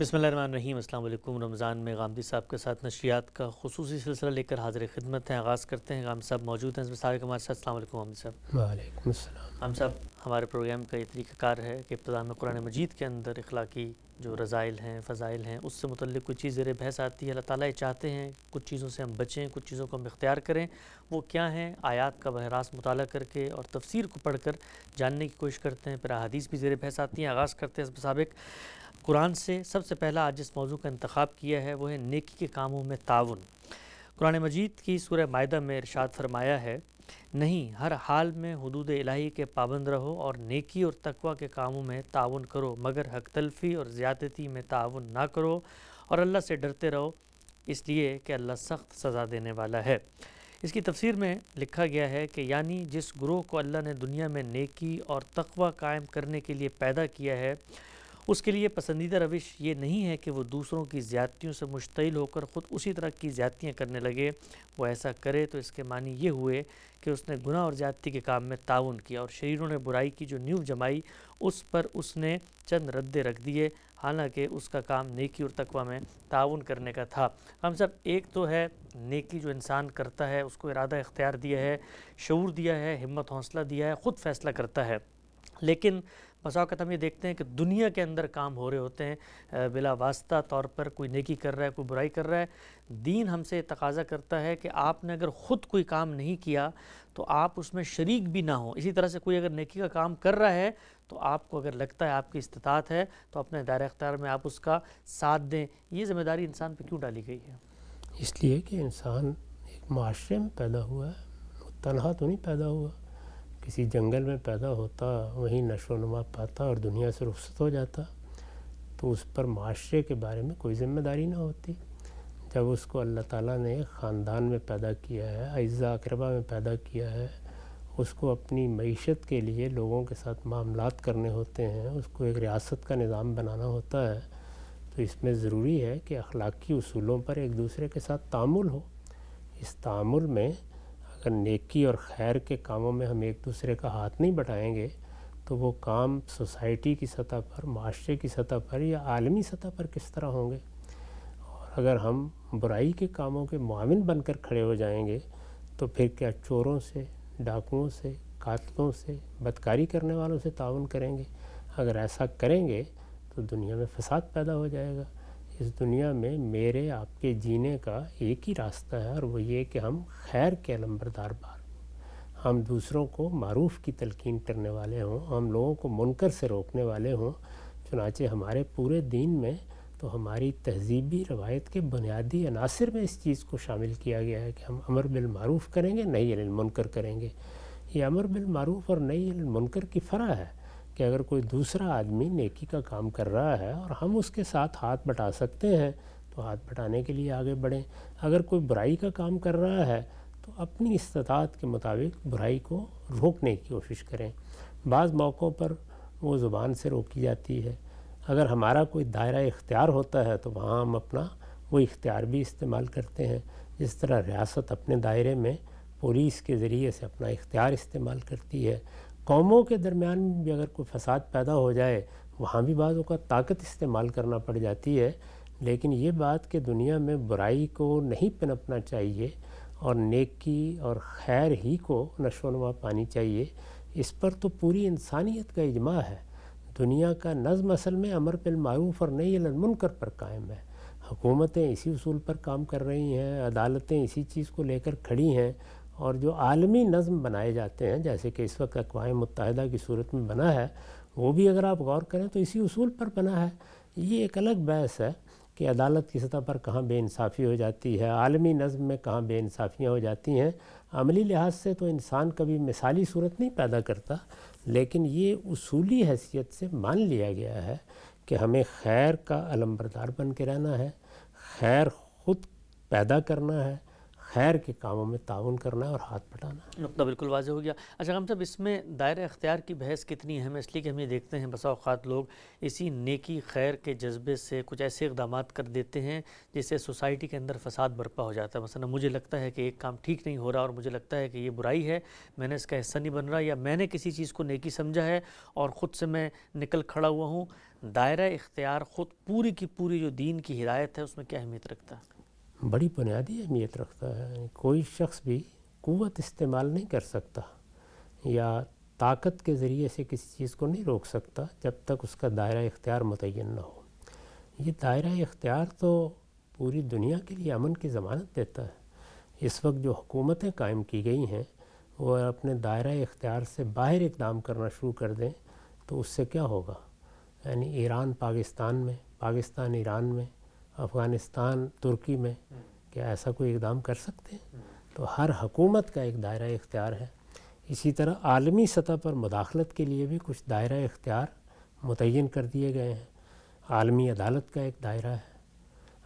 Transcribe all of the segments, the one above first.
بسم اللہ الرحمن الرحیم۔ السلام علیکم۔ رمضان میں غامدی صاحب کے ساتھ نشریات کا خصوصی سلسلہ لے کر حاضر خدمت ہیں۔ آغاز کرتے ہیں۔ غامدی صاحب موجود ہیں اس میں سارے ہمارے ساتھ۔ السلام علیکم غامدی صاحب۔ وعلیکم السلام۔ غامدی صاحب، ہمارے پروگرام کا یہ طریقہ کار ہے کہ ابتدا میں قرآن مجید کے اندر اخلاقی جو رذائل ہیں، فضائل ہیں، اس سے متعلق کوئی چیز زیر بحث آتی ہے۔ اللہ تعالیٰ یہ چاہتے ہیں کچھ چیزوں سے ہم بچیں، کچھ چیزوں کو ہم اختیار کریں۔ وہ کیا ہیں؟ آیات کا براہ راست مطالعہ کر کے اور تفسیر کو پڑھ کر جاننے کی کوشش کرتے ہیں۔ پھر احادیث بھی زیر بحث آتی ہیں۔ آغاز کرتے ہیں اس مسابق قرآن سے۔ سب سے پہلا آج جس موضوع کا انتخاب کیا ہے وہ ہے نیکی کے کاموں میں تعاون۔ قرآن مجید کی سورہ مائدہ میں ارشاد فرمایا ہے، نہیں، ہر حال میں حدود الہی کے پابند رہو اور نیکی اور تقوی کے کاموں میں تعاون کرو، مگر حق تلفی اور زیادتی میں تعاون نہ کرو، اور اللہ سے ڈرتے رہو، اس لیے کہ اللہ سخت سزا دینے والا ہے۔ اس کی تفسیر میں لکھا گیا ہے کہ یعنی جس گروہ کو اللہ نے دنیا میں نیکی اور تقوی قائم کرنے کے لیے پیدا کیا ہے، اس کے لیے پسندیدہ روش یہ نہیں ہے کہ وہ دوسروں کی زیادتیوں سے مشتعل ہو کر خود اسی طرح کی زیادتیاں کرنے لگے۔ وہ ایسا کرے تو اس کے معنی یہ ہوئے کہ اس نے گناہ اور زیادتی کے کام میں تعاون کیا، اور شریروں نے برائی کی جو نیو جمائی اس پر اس نے چند ردے رکھ دیے، حالانکہ اس کا کام نیکی اور تقوی میں تعاون کرنے کا تھا۔ ہم سب ایک تو ہے نیکی جو انسان کرتا ہے، اس کو ارادہ اختیار دیا ہے، شعور دیا ہے، ہمت حوصلہ دیا ہے، خود فیصلہ کرتا ہے، لیکن بسا اوقات ہم یہ دیکھتے ہیں کہ دنیا کے اندر کام ہو رہے ہوتے ہیں، بلا واسطہ طور پر کوئی نیکی کر رہا ہے، کوئی برائی کر رہا ہے۔ دین ہم سے تقاضا کرتا ہے کہ آپ نے اگر خود کوئی کام نہیں کیا تو آپ اس میں شریک بھی نہ ہوں۔ اسی طرح سے کوئی اگر نیکی کا کام کر رہا ہے تو آپ کو اگر لگتا ہے آپ کی استطاعت ہے تو اپنے دائرہ اختیار میں آپ اس کا ساتھ دیں۔ یہ ذمہ داری انسان پہ کیوں ڈالی گئی ہے؟ اس لیے کہ انسان ایک معاشرے میں پیدا ہوا ہے، وہ تنہا تو نہیں پیدا ہوا۔ کسی جنگل میں پیدا ہوتا، وہیں نشو و نما پاتا اور دنیا سے رخصت ہو جاتا تو اس پر معاشرے کے بارے میں کوئی ذمہ داری نہ ہوتی۔ جب اس کو اللہ تعالیٰ نے خاندان میں پیدا کیا ہے، اعزاء اقربا میں پیدا کیا ہے، اس کو اپنی معیشت کے لیے لوگوں کے ساتھ معاملات کرنے ہوتے ہیں، اس کو ایک ریاست کا نظام بنانا ہوتا ہے، تو اس میں ضروری ہے کہ اخلاقی اصولوں پر ایک دوسرے کے ساتھ تعامل ہو۔ اس تعامل میں اگر نیکی اور خیر کے کاموں میں ہم ایک دوسرے کا ہاتھ نہیں بٹائیں گے تو وہ کام سوسائٹی کی سطح پر، معاشرے کی سطح پر یا عالمی سطح پر کس طرح ہوں گے؟ اور اگر ہم برائی کے کاموں کے معاون بن کر کھڑے ہو جائیں گے تو پھر کیا چوروں سے، ڈاکوؤں سے، قاتلوں سے، بدکاری کرنے والوں سے تعاون کریں گے؟ اگر ایسا کریں گے تو دنیا میں فساد پیدا ہو جائے گا۔ اس دنیا میں میرے آپ کے جینے کا ایک ہی راستہ ہے، اور وہ یہ کہ ہم خیر کے علمبردار بار، ہم دوسروں کو معروف کی تلقین کرنے والے ہوں، ہم لوگوں کو منکر سے روکنے والے ہوں۔ چنانچہ ہمارے پورے دین میں تو ہماری تہذیبی روایت کے بنیادی عناصر میں اس چیز کو شامل کیا گیا ہے کہ ہم امر بالمعروف کریں گے، نہی عن المنکر کریں گے۔ یہ امر بالمعروف اور نہی عن المنکر کی فرع ہے کہ اگر کوئی دوسرا آدمی نیکی کا کام کر رہا ہے اور ہم اس کے ساتھ ہاتھ بٹا سکتے ہیں تو ہاتھ بٹانے کے لیے آگے بڑھیں۔ اگر کوئی برائی کا کام کر رہا ہے تو اپنی استطاعت کے مطابق برائی کو روکنے کی کوشش کریں۔ بعض موقعوں پر وہ زبان سے روکی جاتی ہے۔ اگر ہمارا کوئی دائرہ اختیار ہوتا ہے تو وہاں ہم اپنا وہ اختیار بھی استعمال کرتے ہیں، جس طرح ریاست اپنے دائرے میں پولیس کے ذریعے سے اپنا اختیار استعمال کرتی ہے۔ قوموں کے درمیان بھی اگر کوئی فساد پیدا ہو جائے وہاں بھی بعض اوقات طاقت استعمال کرنا پڑ جاتی ہے، لیکن یہ بات کہ دنیا میں برائی کو نہیں پنپنا چاہیے اور نیکی اور خیر ہی کو نشو و نما پانی چاہیے، اس پر تو پوری انسانیت کا اجماع ہے۔ دنیا کا نظم اصل میں امر بالمعروف اور نہی عن المنکر پر قائم ہے۔ حکومتیں اسی اصول پر کام کر رہی ہیں، عدالتیں اسی چیز کو لے کر کھڑی ہیں، اور جو عالمی نظم بنائے جاتے ہیں جیسے کہ اس وقت اقوام متحدہ کی صورت میں بنا ہے، وہ بھی اگر آپ غور کریں تو اسی اصول پر بنا ہے۔ یہ ایک الگ بحث ہے کہ عدالت کی سطح پر کہاں بے انصافی ہو جاتی ہے، عالمی نظم میں کہاں بے انصافیاں ہو جاتی ہیں۔ عملی لحاظ سے تو انسان کبھی مثالی صورت نہیں پیدا کرتا، لیکن یہ اصولی حیثیت سے مان لیا گیا ہے کہ ہمیں خیر کا علمبردار بن کے رہنا ہے، خیر خود پیدا کرنا ہے، خیر کے کاموں میں تعاون کرنا ہے اور ہاتھ بٹانا ہے۔ نقطہ بالکل واضح ہو گیا۔ اچھا ہم صاحب، اس میں دائرہ اختیار کی بحث کتنی اہم ہے؟ اس لیے کہ ہم یہ دیکھتے ہیں بسا اوقات لوگ اسی نیکی خیر کے جذبے سے کچھ ایسے اقدامات کر دیتے ہیں جس سے سوسائٹی کے اندر فساد برپا ہو جاتا ہے۔ مثلا مجھے لگتا ہے کہ ایک کام ٹھیک نہیں ہو رہا اور مجھے لگتا ہے کہ یہ برائی ہے، میں نے اس کا حصہ نہیں بن رہا، یا میں نے کسی چیز کو نیکی سمجھا ہے اور خود سے میں نکل کھڑا ہوا ہوں، دائرہ اختیار خود پوری کی پوری جو دین کی ہدایت ہے اس میں کیا اہمیت رکھتا ہے؟ بڑی بنیادی اہمیت رکھتا ہے. کوئی شخص بھی قوت استعمال نہیں کر سکتا یا طاقت کے ذریعے سے کسی چیز کو نہیں روک سکتا جب تک اس کا دائرہ اختیار متعین نہ ہو. یہ دائرہ اختیار تو پوری دنیا کے لیے امن کی ضمانت دیتا ہے. اس وقت جو حکومتیں قائم کی گئی ہیں وہ اپنے دائرہ اختیار سے باہر اقدام کرنا شروع کر دیں تو اس سے کیا ہوگا؟ یعنی ایران پاکستان میں، پاکستان ایران میں، افغانستان ترکی میں کیا ایسا کوئی اقدام کر سکتے ہیں؟ تو ہر حکومت کا ایک دائرہ اختیار ہے. اسی طرح عالمی سطح پر مداخلت کے لیے بھی کچھ دائرہ اختیار متعین کر دیے گئے ہیں. عالمی عدالت کا ایک دائرہ ہے،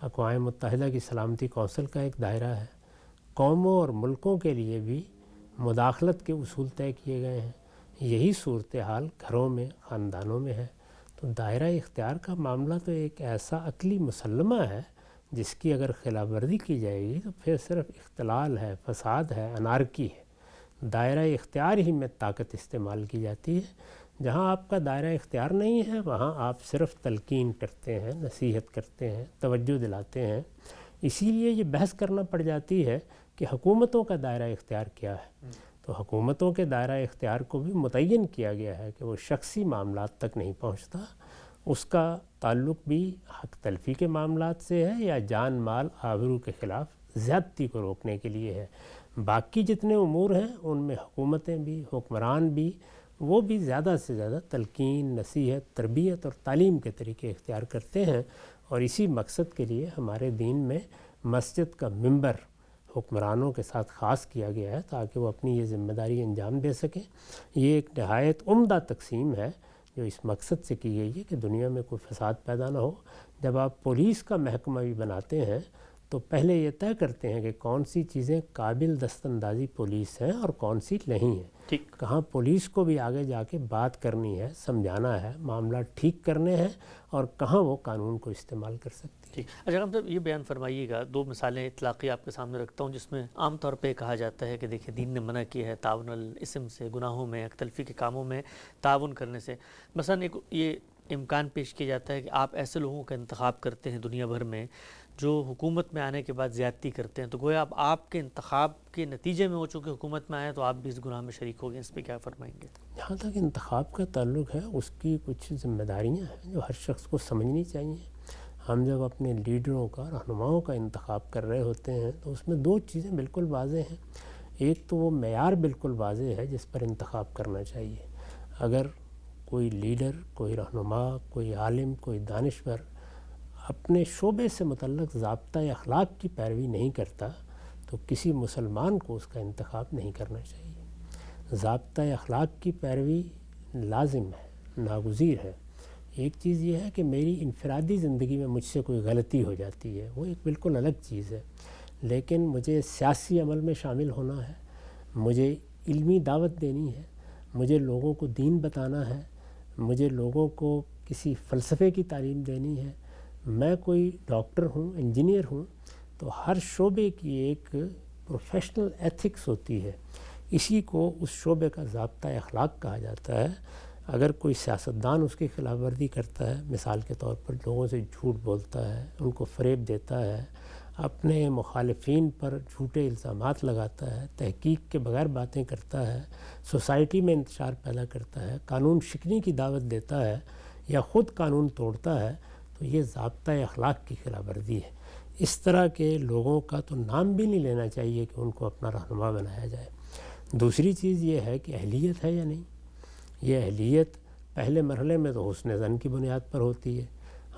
اقوام متحدہ کی سلامتی کونسل کا ایک دائرہ ہے، قوموں اور ملکوں کے لیے بھی مداخلت کے اصول طے کیے گئے ہیں. یہی صورتحال گھروں میں، خاندانوں میں ہے. تو دائرہ اختیار کا معاملہ تو ایک ایسا عقلی مسلمہ ہے جس کی اگر خلاف ورزی کی جائے گی تو پھر صرف اختلال ہے، فساد ہے، انارکی ہے. دائرہ اختیار ہی میں طاقت استعمال کی جاتی ہے. جہاں آپ کا دائرہ اختیار نہیں ہے وہاں آپ صرف تلقین کرتے ہیں، نصیحت کرتے ہیں، توجہ دلاتے ہیں. اسی لیے یہ بحث کرنا پڑ جاتی ہے کہ حکومتوں کا دائرہ اختیار کیا ہے. تو حکومتوں کے دائرہ اختیار کو بھی متعین کیا گیا ہے کہ وہ شخصی معاملات تک نہیں پہنچتا. اس کا تعلق بھی حق تلفی کے معاملات سے ہے یا جان مال آبرو کے خلاف زیادتی کو روکنے کے لیے ہے. باقی جتنے امور ہیں ان میں حکومتیں بھی، حکمران بھی، وہ بھی زیادہ سے زیادہ تلقین، نصیحت، تربیت اور تعلیم کے طریقے اختیار کرتے ہیں. اور اسی مقصد کے لیے ہمارے دین میں مسجد کا منبر حکمرانوں کے ساتھ خاص کیا گیا ہے تاکہ وہ اپنی یہ ذمہ داری انجام دے سکیں. یہ ایک نہایت عمدہ تقسیم ہے جو اس مقصد سے کی گئی ہے کہ دنیا میں کوئی فساد پیدا نہ ہو. جب آپ پولیس کا محکمہ بھی بناتے ہیں تو پہلے یہ طے کرتے ہیں کہ کون سی چیزیں قابل دست اندازی پولیس ہیں اور کون سی نہیں ہیں. کہاں پولیس کو بھی آگے جا کے بات کرنی ہے، سمجھانا ہے، معاملہ ٹھیک کرنے ہیں، اور کہاں وہ قانون کو استعمال کر سکتی ہے. ٹھیک. اچھا صاحب یہ بیان فرمائیے گا، دو مثالیں اطلاقی آپ کے سامنے رکھتا ہوں جس میں عام طور پہ کہا جاتا ہے کہ دیکھیں دین نے منع کیا ہے تعاون الاسم سے، گناہوں میں، حق تلفی کے کاموں میں تعاون کرنے سے. مثلا ایک یہ امکان پیش کیا جاتا ہے کہ آپ ایسے لوگوں کا انتخاب کرتے ہیں دنیا بھر میں جو حکومت میں آنے کے بعد زیادتی کرتے ہیں، تو گویا اب آپ کے انتخاب کے نتیجے میں وہ چونکہ حکومت میں آئے تو آپ بھی اس گناہ میں شریک ہو گئے. اس پہ کیا فرمائیں گے؟ جہاں تک انتخاب کا تعلق ہے اس کی کچھ ذمہ داریاں ہیں جو ہر شخص کو سمجھنی چاہیے. ہم جب اپنے لیڈروں کا، رہنماؤں کا انتخاب کر رہے ہوتے ہیں تو اس میں دو چیزیں بالکل واضح ہیں. ایک تو وہ معیار بالکل واضح ہے جس پر انتخاب کرنا چاہیے. اگر کوئی لیڈر، کوئی رہنما، کوئی عالم، کوئی دانشور اپنے شعبے سے متعلق ضابطہ اخلاق کی پیروی نہیں کرتا تو کسی مسلمان کو اس کا انتخاب نہیں کرنا چاہیے. ضابطہ اخلاق کی پیروی لازم ہے، ناگزیر ہے. ایک چیز یہ ہے کہ میری انفرادی زندگی میں مجھ سے کوئی غلطی ہو جاتی ہے، وہ ایک بالکل الگ چیز ہے. لیکن مجھے سیاسی عمل میں شامل ہونا ہے، مجھے علمی دعوت دینی ہے، مجھے لوگوں کو دین بتانا ہے، مجھے لوگوں کو کسی فلسفے کی تعلیم دینی ہے. میں کوئی ڈاکٹر ہوں، انجینئر ہوں، تو ہر شعبے کی ایک پروفیشنل ایتھکس ہوتی ہے. اسی کو اس شعبے کا ضابطہ اخلاق کہا جاتا ہے. اگر کوئی سیاستدان اس کی خلاف ورزی کرتا ہے، مثال کے طور پر لوگوں سے جھوٹ بولتا ہے، ان کو فریب دیتا ہے، اپنے مخالفین پر جھوٹے الزامات لگاتا ہے، تحقیق کے بغیر باتیں کرتا ہے، سوسائٹی میں انتشار پیدا کرتا ہے، قانون شکنی کی دعوت دیتا ہے یا خود قانون توڑتا ہے، تو یہ ضابطہ اخلاق کی خلاف ورزی ہے. اس طرح کے لوگوں کا تو نام بھی نہیں لینا چاہیے کہ ان کو اپنا رہنما بنایا جائے. دوسری چیز یہ ہے کہ اہلیت ہے یا نہیں. یہ اہلیت پہلے مرحلے میں تو حسن ظن کی بنیاد پر ہوتی ہے.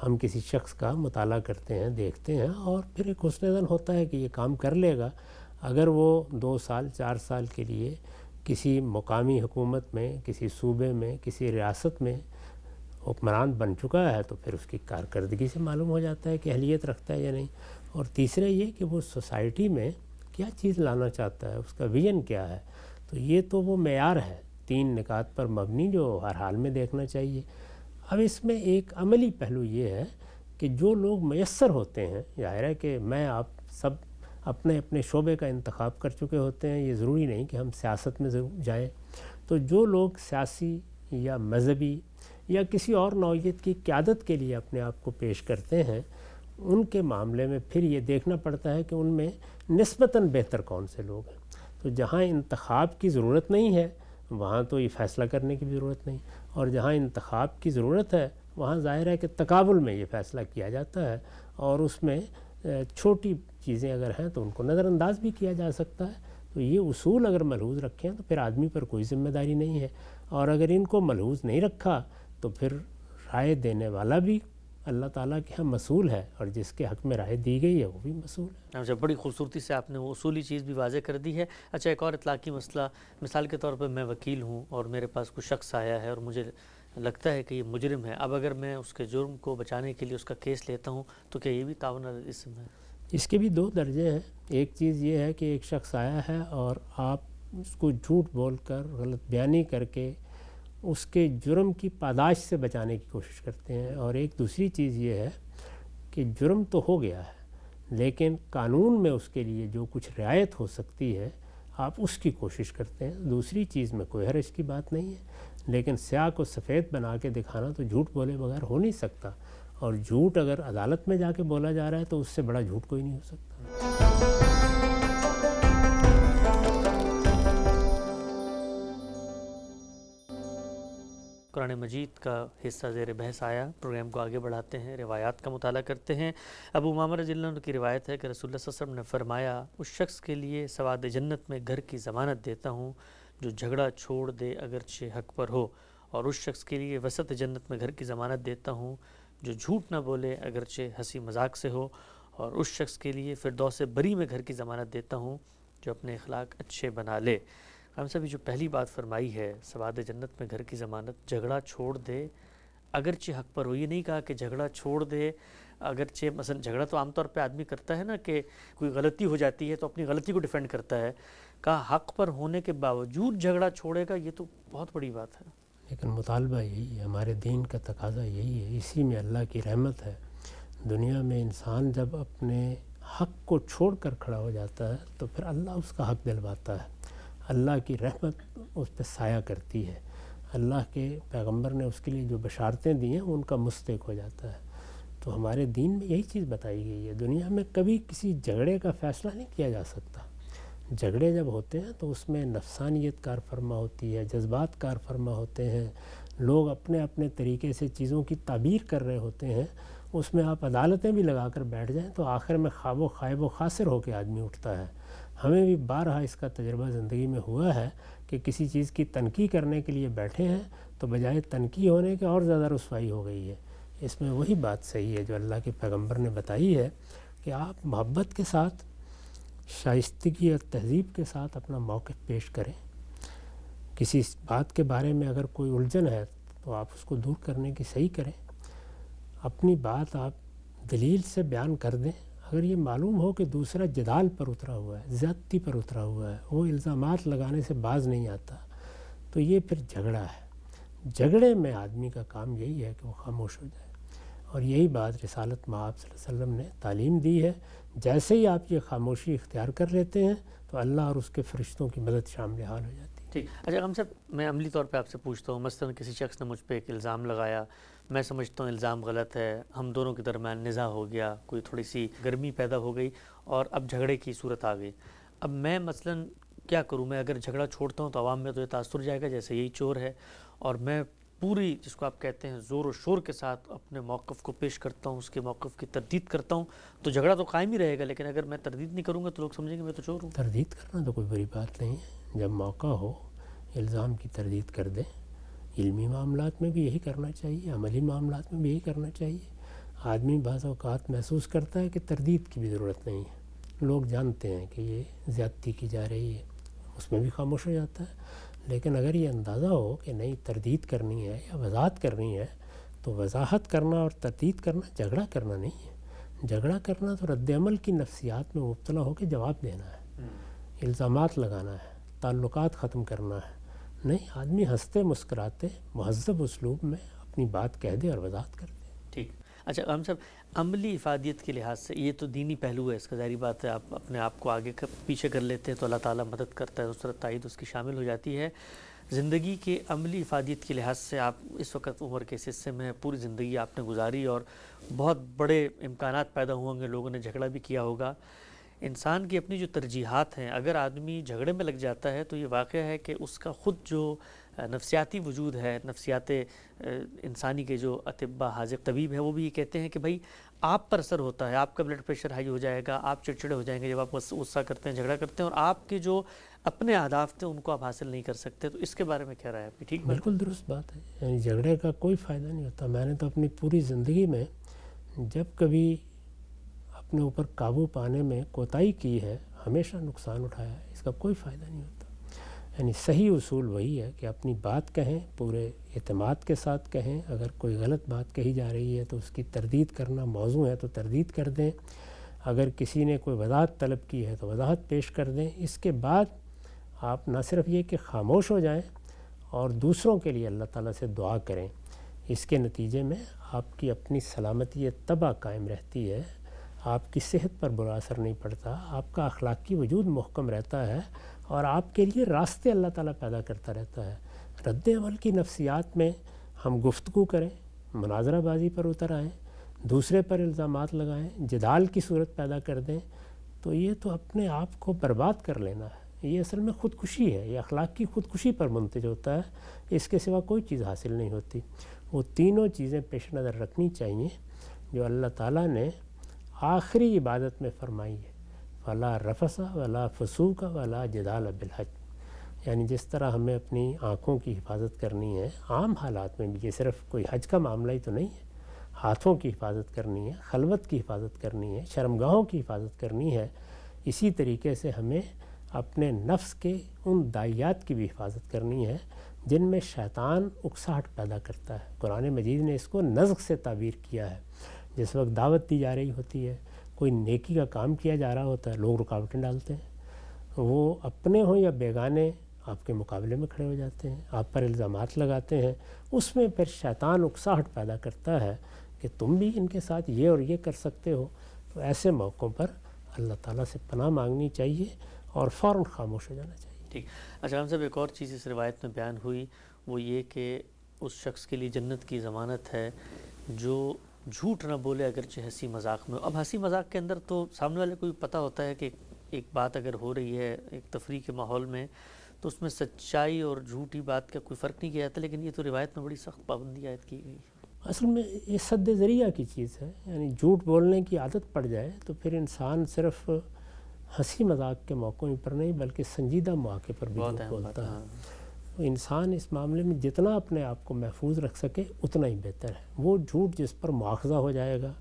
ہم کسی شخص کا مطالعہ کرتے ہیں، دیکھتے ہیں، اور پھر ایک حسن ظن ہوتا ہے کہ یہ کام کر لے گا. اگر وہ 2 سال 4 سال کے لیے کسی مقامی حکومت میں، کسی صوبے میں، کسی ریاست میں حکمران بن چکا ہے تو پھر اس کی کارکردگی سے معلوم ہو جاتا ہے کہ اہلیت رکھتا ہے یا نہیں. اور تیسرا یہ کہ وہ سوسائٹی میں کیا چیز لانا چاہتا ہے، اس کا ویژن کیا ہے. تو یہ تو وہ معیار ہے 3 نکات پر مبنی جو ہر حال میں دیکھنا چاہیے. اب اس میں ایک عملی پہلو یہ ہے کہ جو لوگ میسر ہوتے ہیں، ظاہر ہے کہ میں آپ سب اپنے اپنے شعبے کا انتخاب کر چکے ہوتے ہیں، یہ ضروری نہیں کہ ہم سیاست میں ضرور جائیں. تو جو لوگ سیاسی یا مذہبی یا کسی اور نوعیت کی قیادت کے لیے اپنے آپ کو پیش کرتے ہیں، ان کے معاملے میں پھر یہ دیکھنا پڑتا ہے کہ ان میں نسبتاً بہتر کون سے لوگ ہیں۔ تو جہاں انتخاب کی ضرورت نہیں ہے وہاں تو یہ فیصلہ کرنے کی بھی ضرورت نہیں، اور جہاں انتخاب کی ضرورت ہے وہاں ظاہر ہے کہ تقابل میں یہ فیصلہ کیا جاتا ہے، اور اس میں چھوٹی چیزیں اگر ہیں تو ان کو نظر انداز بھی کیا جا سکتا ہے۔ تو یہ اصول اگر ملحوظ رکھیں تو پھر آدمی پر کوئی ذمہ داری نہیں ہے، اور اگر ان کو ملحوظ نہیں رکھا تو پھر رائے دینے والا بھی اللہ تعالیٰ کے ہاں مسئول ہے، اور جس کے حق میں رائے دی گئی ہے وہ بھی مسئول ہے۔ اچھا، بڑی خوبصورتی سے آپ نے وہ اصولی چیز بھی واضح کر دی ہے۔ اچھا، ایک اور اطلاقی مسئلہ، مثال کے طور پر میں وکیل ہوں اور میرے پاس کوئی شخص آیا ہے اور مجھے لگتا ہے کہ یہ مجرم ہے، اب اگر میں اس کے جرم کو بچانے کے لیے اس کا کیس لیتا ہوں تو کیا یہ بھی تعاون علی الاسم ہے؟ اس کے بھی دو درجے ہیں۔ ایک چیز یہ ہے کہ ایک شخص آیا ہے اور آپ اس کو جھوٹ بول کر، غلط بیانی کر کے اس کے جرم کی پاداش سے بچانے کی کوشش کرتے ہیں، اور ایک دوسری چیز یہ ہے کہ جرم تو ہو گیا ہے لیکن قانون میں اس کے لیے جو کچھ رعایت ہو سکتی ہے آپ اس کی کوشش کرتے ہیں۔ دوسری چیز میں کوئی حرج کی بات نہیں ہے، لیکن سیاہ کو سفید بنا کے دکھانا تو جھوٹ بولے بغیر ہو نہیں سکتا، اور جھوٹ اگر عدالت میں جا کے بولا جا رہا ہے تو اس سے بڑا جھوٹ کوئی نہیں ہو سکتا۔ قرآن مجید کا حصہ زیر بحث آیا، پروگرام کو آگے بڑھاتے ہیں، روایات کا مطالعہ کرتے ہیں۔ ابو امامہ رضی اللہ عنہ کی روایت ہے کہ رسول اللہ صلی اللہ علیہ وسلم نے فرمایا، اس شخص کے لیے سواد جنت میں گھر کی ضمانت دیتا ہوں جو جھگڑا چھوڑ دے اگرچہ حق پر ہو، اور اس شخص کے لیے وسط جنت میں گھر کی ضمانت دیتا ہوں جو جھوٹ نہ بولے اگرچہ ہنسی مذاق سے ہو، اور اس شخص کے لیے فردوس بری میں گھر کی ضمانت دیتا ہوں جو اپنے اخلاق اچھے بنا لے۔ ہم سب جو پہلی بات فرمائی ہے، سواد جنت میں گھر کی ضمانت، جھگڑا چھوڑ دے اگرچہ حق پر ہو، یہ نہیں کہا کہ جھگڑا چھوڑ دے اگرچہ، مثلا جھگڑا تو عام طور پہ آدمی کرتا ہے نا کہ کوئی غلطی ہو جاتی ہے تو اپنی غلطی کو ڈیفینڈ کرتا ہے، کہا حق پر ہونے کے باوجود جھگڑا چھوڑے گا، یہ تو بہت بڑی بات ہے۔ لیکن مطالبہ یہی ہے، ہمارے دین کا تقاضا یہی ہے، اسی میں اللہ کی رحمت ہے۔ دنیا میں انسان جب اپنے حق کو چھوڑ کر کھڑا ہو جاتا ہے تو پھر اللہ اس کا حق دلواتا ہے، اللہ کی رحمت اس پہ سایہ کرتی ہے، اللہ کے پیغمبر نے اس کے لیے جو بشارتیں دی ہیں ان کا مستحق ہو جاتا ہے۔ تو ہمارے دین میں یہی چیز بتائی گئی ہے۔ دنیا میں کبھی کسی جھگڑے کا فیصلہ نہیں کیا جا سکتا۔ جھگڑے جب ہوتے ہیں تو اس میں نفسانیت کار فرما ہوتی ہے، جذبات کار فرما ہوتے ہیں، لوگ اپنے اپنے طریقے سے چیزوں کی تعبیر کر رہے ہوتے ہیں، اس میں آپ عدالتیں بھی لگا کر بیٹھ جائیں تو آخر میں خواب و خائب و خاسر ہو کے آدمی اٹھتا ہے۔ ہمیں بھی بارہا اس کا تجربہ زندگی میں ہوا ہے کہ کسی چیز کی تنقید کرنے کے لیے بیٹھے ہیں تو بجائے تنقید ہونے کے اور زیادہ رسوائی ہو گئی ہے۔ اس میں وہی بات صحیح ہے جو اللہ کے پیغمبر نے بتائی ہے کہ آپ محبت کے ساتھ، شائستگی اور تہذیب کے ساتھ اپنا موقف پیش کریں۔ کسی بات کے بارے میں اگر کوئی الجھن ہے تو آپ اس کو دور کرنے کی صحیح کریں، اپنی بات آپ دلیل سے بیان کر دیں۔ اگر یہ معلوم ہو کہ دوسرا جدال پر اترا ہوا ہے، زیادتی پر اترا ہوا ہے، وہ الزامات لگانے سے باز نہیں آتا، تو یہ پھر جھگڑا ہے۔ جھگڑے میں آدمی کا کام یہی ہے کہ وہ خاموش ہو جائے، اور یہی بات رسالت مآب صلی اللہ علیہ وسلم نے تعلیم دی ہے۔ جیسے ہی آپ یہ خاموشی اختیار کر لیتے ہیں تو اللہ اور اس کے فرشتوں کی مدد شامل حال ہو جاتی ہے۔ ٹھیک، اچھا ہم صاحب، میں عملی طور پہ آپ سے پوچھتا ہوں، مثلا کسی شخص نے مجھ پہ ایک الزام لگایا، میں سمجھتا ہوں الزام غلط ہے، ہم دونوں کے درمیان نزاع ہو گیا، کوئی تھوڑی سی گرمی پیدا ہو گئی اور اب جھگڑے کی صورت آ گئی، اب میں مثلا کیا کروں؟ میں اگر جھگڑا چھوڑتا ہوں تو عوام میں تو یہ تاثر جائے گا جیسے یہی چور ہے، اور میں پوری جس کو آپ کہتے ہیں زور و شور کے ساتھ اپنے موقف کو پیش کرتا ہوں، اس کے موقف کی تردید کرتا ہوں، تو جھگڑا تو قائم ہی رہے گا، لیکن اگر میں تردید نہیں کروں گا تو لوگ سمجھیں گے میں تو چور ہوں۔ تردید کرنا تو کوئی بری بات نہیں ہے، جب موقع ہو الزام کی تردید کر دیں۔ علمی معاملات میں بھی یہی کرنا چاہیے، عملی معاملات میں بھی یہی کرنا چاہیے۔ آدمی بعض اوقات محسوس کرتا ہے کہ تردید کی بھی ضرورت نہیں ہے، لوگ جانتے ہیں کہ یہ زیادتی کی جا رہی ہے، اس میں بھی خاموش ہو جاتا ہے۔ لیکن اگر یہ اندازہ ہو کہ نہیں تردید کرنی ہے یا وضاحت کرنی ہے، تو وضاحت کرنا اور تردید کرنا جھگڑا کرنا نہیں ہے۔ جھگڑا کرنا تو رد عمل کی نفسیات میں مبتلا ہو کے جواب دینا ہے، الزامات لگانا ہے، تعلقات ختم کرنا ہے۔ نہیں، آدمی ہنستے مسکراتے مہذب اسلوب میں اپنی بات کہہ دے اور وضاحت کر دے۔ ٹھیک، اچھا ہم صاحب، عملی افادیت کے لحاظ سے یہ تو دینی پہلو ہے، اس کا ظاہری بات ہے آپ اپنے آپ کو آگے پیچھے کر لیتے ہیں تو اللہ تعالیٰ مدد کرتا ہے، نصرت تائید اس کی شامل ہو جاتی ہے۔ زندگی کے عملی افادیت کے لحاظ سے آپ اس وقت عمر کے اس حصے میں پوری زندگی آپ نے گزاری اور بہت بڑے امکانات پیدا ہوئے ہوں گے، لوگوں نے جھگڑا بھی کیا ہوگا. انسان کی اپنی جو ترجیحات ہیں، اگر آدمی جھگڑے میں لگ جاتا ہے تو یہ واقعہ ہے کہ اس کا خود جو نفسیاتی وجود ہے، نفسیات انسانی کے جو اطباء حاذق طبیب ہیں وہ بھی یہ کہتے ہیں کہ بھائی آپ پر اثر ہوتا ہے، آپ کا بلڈ پریشر ہائی ہو جائے گا، آپ چڑچڑے ہو جائیں گے جب آپ غصہ کرتے ہیں، جھگڑا کرتے ہیں، اور آپ کے جو اپنے اہداف تھے ان کو آپ حاصل نہیں کر سکتے. تو اس کے بارے میں کیا رائے ہے آپ کی؟ ٹھیک بات ہے؟ بالکل درست بات ہے. یعنی جھگڑے کا کوئی فائدہ نہیں ہوتا. میں نے تو اپنی پوری زندگی میں جب کبھی اپنے اوپر قابو پانے میں کوتاہی کی ہے ہمیشہ نقصان اٹھایا ہے. اس کا کوئی فائدہ نہیں ہوتا. یعنی صحیح اصول وہی ہے کہ اپنی بات کہیں، پورے اعتماد کے ساتھ کہیں. اگر کوئی غلط بات کہی جا رہی ہے تو اس کی تردید کرنا موضوع ہے تو تردید کر دیں. اگر کسی نے کوئی وضاحت طلب کی ہے تو وضاحت پیش کر دیں. اس کے بعد آپ نہ صرف یہ کہ خاموش ہو جائیں اور دوسروں کے لیے اللہ تعالیٰ سے دعا کریں. اس کے نتیجے میں آپ کی اپنی سلامتی طبع قائم رہتی ہے، آپ کی صحت پر برا اثر نہیں پڑتا، آپ کا اخلاقی وجود محکم رہتا ہے اور آپ کے لیے راستے اللہ تعالیٰ پیدا کرتا رہتا ہے. رد عمل کی نفسیات میں ہم گفتگو کریں، مناظرہ بازی پر اتر آئیں، دوسرے پر الزامات لگائیں، جدال کی صورت پیدا کر دیں، تو یہ تو اپنے آپ کو برباد کر لینا ہے. یہ اصل میں خودکشی ہے. یہ اخلاق کی خودکشی پر منتج ہوتا ہے. اس کے سوا کوئی چیز حاصل نہیں ہوتی. وہ تینوں چیزیں پیش نظر رکھنی چاہیے جو اللہ تعالیٰ نے آخری عبادت میں فرمائی ہے. ولا رفث ولا فسوق ولا جدال بالحج. یعنی جس طرح ہمیں اپنی آنکھوں کی حفاظت کرنی ہے عام حالات میں بھی، یہ صرف کوئی حج کا معاملہ ہی تو نہیں ہے. ہاتھوں کی حفاظت کرنی ہے، خلوت کی حفاظت کرنی ہے، شرمگاہوں کی حفاظت کرنی ہے. اسی طریقے سے ہمیں اپنے نفس کے ان داعیات کی بھی حفاظت کرنی ہے جن میں شیطان اکساہٹ پیدا کرتا ہے. قرآن مجید نے اس کو نزغ سے تعبیر کیا ہے. جس وقت دعوت دی جا رہی ہوتی ہے، کوئی نیکی کا کام کیا جا رہا ہوتا ہے، لوگ رکاوٹیں ڈالتے ہیں. وہ اپنے ہوں یا بیگانے آپ کے مقابلے میں کھڑے ہو جاتے ہیں، آپ پر الزامات لگاتے ہیں. اس میں پھر شیطان اکساہٹ پیدا کرتا ہے کہ تم بھی ان کے ساتھ یہ اور یہ کر سکتے ہو. تو ایسے موقعوں پر اللہ تعالیٰ سے پناہ مانگنی چاہیے اور فوراً خاموش ہو جانا چاہیے. ٹھیک. اچھا ہم صاحب، ایک اور چیز اس روایت میں بیان ہوئی، وہ یہ کہ اس شخص کے لیے جنت کی ضمانت ہے جو جھوٹ نہ بولے اگرچہ ہنسی مذاق میں. اب ہنسی مذاق کے اندر تو سامنے والے کو بھی پتہ ہوتا ہے کہ ایک بات اگر ہو رہی ہے ایک تفریح کے ماحول میں تو اس میں سچائی اور جھوٹی بات کا کوئی فرق نہیں کیا جاتا، لیکن یہ تو روایت میں بڑی سخت پابندی عائد کی گئی. اصل میں یہ سد ذریعہ کی چیز ہے. یعنی جھوٹ بولنے کی عادت پڑ جائے تو پھر انسان صرف ہنسی مذاق کے موقعوں پر نہیں بلکہ سنجیدہ مواقع پر بھی جھوٹ بولتا ہے. انسان اس معاملے میں جتنا اپنے آپ کو محفوظ رکھ سکے اتنا ہی بہتر ہے. وہ جھوٹ جس پر مواخذہ ہو جائے گا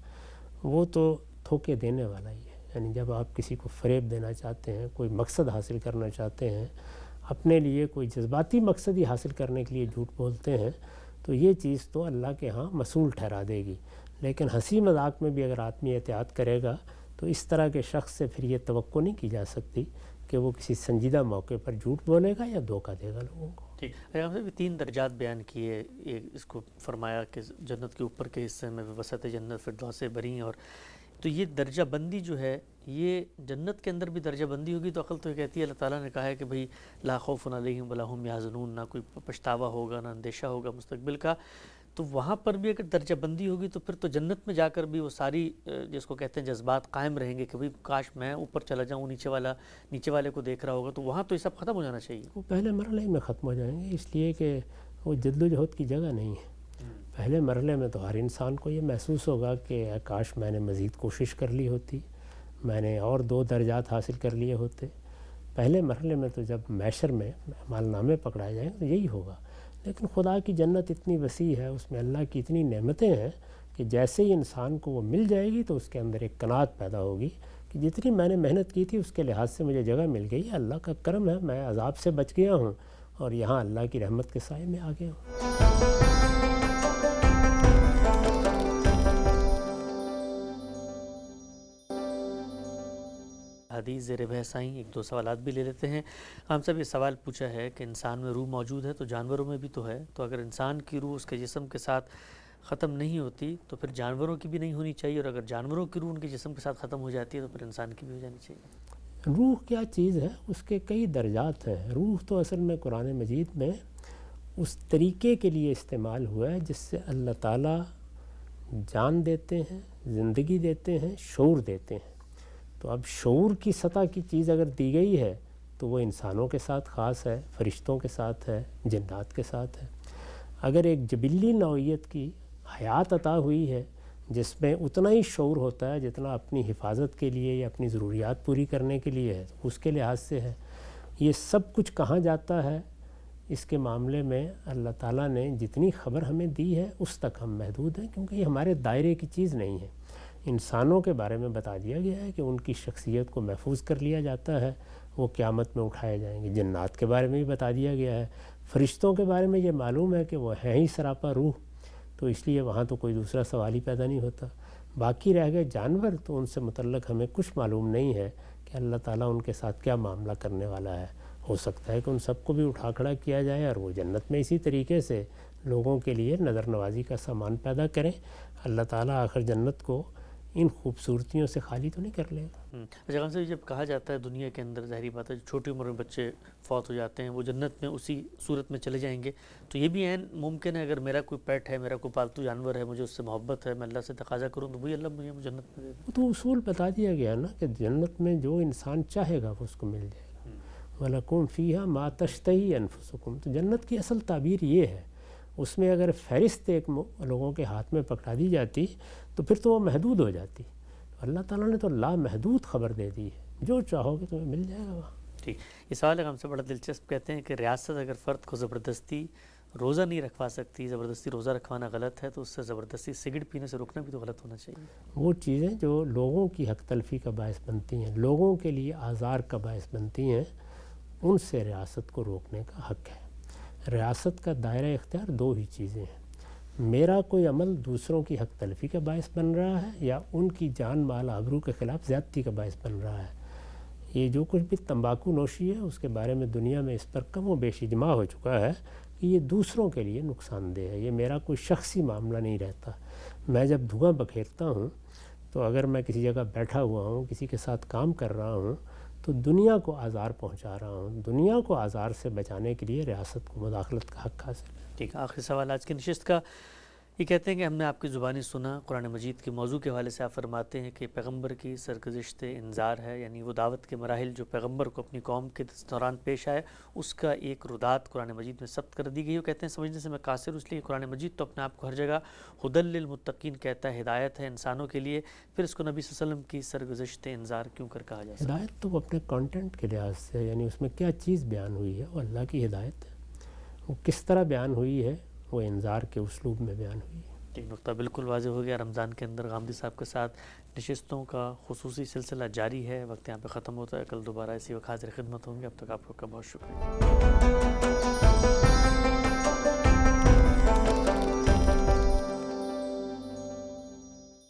وہ تو دھوکے دینے والا ہی ہے. یعنی جب آپ کسی کو فریب دینا چاہتے ہیں، کوئی مقصد حاصل کرنا چاہتے ہیں، اپنے لیے کوئی جذباتی مقصد ہی حاصل کرنے کے لیے جھوٹ بولتے ہیں، تو یہ چیز تو اللہ کے ہاں مصول ٹھہرا دے گی. لیکن ہنسی مذاق میں بھی اگر آدمی احتیاط کرے گا تو اس طرح کے شخص سے پھر یہ توقع نہیں کی جا سکتی کہ وہ کسی سنجیدہ موقع پر جھوٹ بولے گا یا دھوکہ دے گا لوگوں کو. ٹھیک. ہم نے بھی 3 درجات بیان کیے. ایک اس کو فرمایا کہ جنت کے اوپر کے حصے میں وسط جنت فردوس بری، اور تو یہ درجہ بندی جو ہے یہ جنت کے اندر بھی درجہ بندی ہوگی. تو عقل تو یہ کہتی ہے، اللہ تعالیٰ نے کہا ہے کہ بھئی لا خوف علیہم ولا ہم یحزنون، نہ کوئی پچھتاوا ہوگا نہ اندیشہ ہوگا مستقبل کا. تو وہاں پر بھی اگر درجہ بندی ہوگی تو پھر تو جنت میں جا کر بھی وہ ساری جس کو کہتے ہیں جذبات قائم رہیں گے کہ بھئی کاش میں اوپر چلا جاؤں، نیچے والے کو دیکھ رہا ہوگا. تو وہاں تو یہ سب ختم ہو جانا چاہیے. وہ پہلے مرحلے میں ختم ہو جائیں گے، اس لیے کہ وہ جد و جہد کی جگہ نہیں ہے. پہلے مرحلے میں تو ہر انسان کو یہ محسوس ہوگا کہ کاش میں نے مزید کوشش کر لی ہوتی، میں نے اور 2 درجات حاصل کر لیے ہوتے. پہلے مرحلے میں تو جب محشر میں اعمال نامے پکڑائے جائیں تو یہی ہوگا. لیکن خدا کی جنت اتنی وسیع ہے، اس میں اللہ کی اتنی نعمتیں ہیں کہ جیسے ہی انسان کو وہ مل جائے گی تو اس کے اندر ایک قناعت پیدا ہوگی کہ جتنی میں نے محنت کی تھی اس کے لحاظ سے مجھے جگہ مل گئی. اللہ کا کرم ہے، میں عذاب سے بچ گیا ہوں اور یہاں اللہ کی رحمت کے سائے میں آ گیا ہوں. حدیث زیر بحث آئیں. 1-2 سوالات بھی لے لیتے ہیں. ہم سب یہ سوال پوچھا ہے کہ انسان میں روح موجود ہے تو جانوروں میں بھی تو ہے، تو اگر انسان کی روح اس کے جسم کے ساتھ ختم نہیں ہوتی تو پھر جانوروں کی بھی نہیں ہونی چاہیے، اور اگر جانوروں کی روح ان کے جسم کے ساتھ ختم ہو جاتی ہے تو پھر انسان کی بھی ہو جانی چاہیے. روح کیا چیز ہے؟ اس کے کئی درجات ہیں. روح تو اصل میں قرآن مجید میں اس طریقے کے لیے استعمال ہوا ہے جس سے اللہ تعالیٰ جان دیتے ہیں، زندگی دیتے ہیں، شعور دیتے ہیں. تو اب شعور کی سطح کی چیز اگر دی گئی ہے تو وہ انسانوں کے ساتھ خاص ہے، فرشتوں کے ساتھ ہے، جنات کے ساتھ ہے. اگر ایک جبلی نوعیت کی حیات عطا ہوئی ہے جس میں اتنا ہی شعور ہوتا ہے جتنا اپنی حفاظت کے لیے یا اپنی ضروریات پوری کرنے کے لیے ہے، اس کے لحاظ سے ہے. یہ سب کچھ کہاں جاتا ہے اس کے معاملے میں اللہ تعالیٰ نے جتنی خبر ہمیں دی ہے اس تک ہم محدود ہیں، کیونکہ یہ ہمارے دائرے کی چیز نہیں ہے. انسانوں کے بارے میں بتا دیا گیا ہے کہ ان کی شخصیت کو محفوظ کر لیا جاتا ہے، وہ قیامت میں اٹھائے جائیں گے. جنات کے بارے میں بھی بتا دیا گیا ہے. فرشتوں کے بارے میں یہ معلوم ہے کہ وہ ہیں ہی سراپا روح، تو اس لیے وہاں تو کوئی دوسرا سوال ہی پیدا نہیں ہوتا. باقی رہ گئے جانور، تو ان سے متعلق ہمیں کچھ معلوم نہیں ہے کہ اللہ تعالیٰ ان کے ساتھ کیا معاملہ کرنے والا ہے. ہو سکتا ہے کہ ان سب کو بھی اٹھا کھڑا کیا جائے اور وہ جنت میں اسی طریقے سے لوگوں کے لیے نظر نوازی کا سامان پیدا کریں. اللہ تعالیٰ آخر جنت کو ان خوبصورتیوں سے خالی تو نہیں کر لے گا. جگہ سے جب کہا جاتا ہے دنیا کے اندر ظاہری بات ہے چھوٹی عمر میں بچے فوت ہو جاتے ہیں، وہ جنت میں اسی صورت میں چلے جائیں گے، تو یہ بھی عین ممکن ہے اگر میرا کوئی پیٹ ہے، میرا کوئی پالتو جانور ہے، مجھے اس سے محبت ہے، میں اللہ سے تقاضا کروں تو وہی اللہ مجھے جنت میں دے دے. وہ تو اصول بتا دیا گیا نا کہ جنت میں جو انسان چاہے گا وہ اس کو مل جائے گا. وَلَكُمْ فِيهَا مَا تَشْتَهِي أَنفُسُكُمْ. تو جنت کی اصل تعبیر یہ ہے. اس میں اگر فہرست ایک لوگوں کے ہاتھ میں پکڑا دی جاتی تو پھر تو وہ محدود ہو جاتی. اللہ تعالیٰ نے تو لامحدود خبر دے دی ہے، جو چاہو گے تمہیں مل جائے گا وہاں. ٹھیک، یہ سوال ہے ہم سے بڑا دلچسپ. کہتے ہیں کہ ریاست اگر فرد کو زبردستی روزہ نہیں رکھوا سکتی، زبردستی روزہ رکھوانا غلط ہے، تو اس سے زبردستی سگریٹ پینے سے روکنا بھی تو غلط ہونا چاہیے. وہ چیزیں جو لوگوں کی حق تلفی کا باعث بنتی ہیں، لوگوں کے لیے آزار کا باعث بنتی ہیں، ان سے ریاست کو روکنے کا حق ہے. ریاست کا دائرہ اختیار دو ہی چیزیں ہیں. میرا کوئی عمل دوسروں کی حق تلفی کا باعث بن رہا ہے یا ان کی جان مال آبرو کے خلاف زیادتی کا باعث بن رہا ہے. یہ جو کچھ بھی تمباکو نوشی ہے اس کے بارے میں دنیا میں اس پر کم و بیش اجماع ہو چکا ہے کہ یہ دوسروں کے لیے نقصان دہ ہے. یہ میرا کوئی شخصی معاملہ نہیں رہتا. میں جب دھواں بکھیرتا ہوں تو اگر میں کسی جگہ بیٹھا ہوا ہوں، کسی کے ساتھ کام کر رہا ہوں، تو دنیا کو آزار پہنچا رہا ہوں. دنیا کو آزار سے بچانے کے لیے ریاست کو مداخلت کا حق حاصل ہے. ٹھیک، آخری سوال آج کی نشست کا یہ کہتے ہیں کہ ہم نے آپ کی زبانی سنا، قرآن مجید کے موضوع کے حوالے سے آپ فرماتے ہیں کہ پیغمبر کی سرگزشت انذار ہے، یعنی وہ دعوت کے مراحل جو پیغمبر کو اپنی قوم کے دوران پیش آئے اس کا ایک ردات قرآن مجید میں ثبت کر دی گئی. وہ کہتے ہیں سمجھنے سے میں قاصر اس لیے قرآن مجید تو اپنے آپ کو ہر جگہ ہدی للمتقین کہتا ہے، ہدایت ہے انسانوں کے لیے، پھر اس کو نبی صلی اللہ علیہ وسلم کی سرگزشت انذار کیوں کر کہا جا سکتا ہے؟ ہدایت تو وہ اپنے کانٹینٹ کے لحاظ سے، یعنی اس میں کیا چیز بیان ہوئی ہے وہ اللہ کی ہدایت ہے. وہ کس طرح بیان ہوئی ہے وہ انذار کے اسلوب میں بیان ہوئی ہے. ایک نقطہ بالکل واضح ہو گیا. رمضان کے اندر غامدی صاحب کے ساتھ نشستوں کا خصوصی سلسلہ جاری ہے. وقت یہاں پہ ختم ہوتا ہے. کل دوبارہ اسی وقت حاضر خدمت ہوں گے. اب تک آپ کا بہت شکریہ.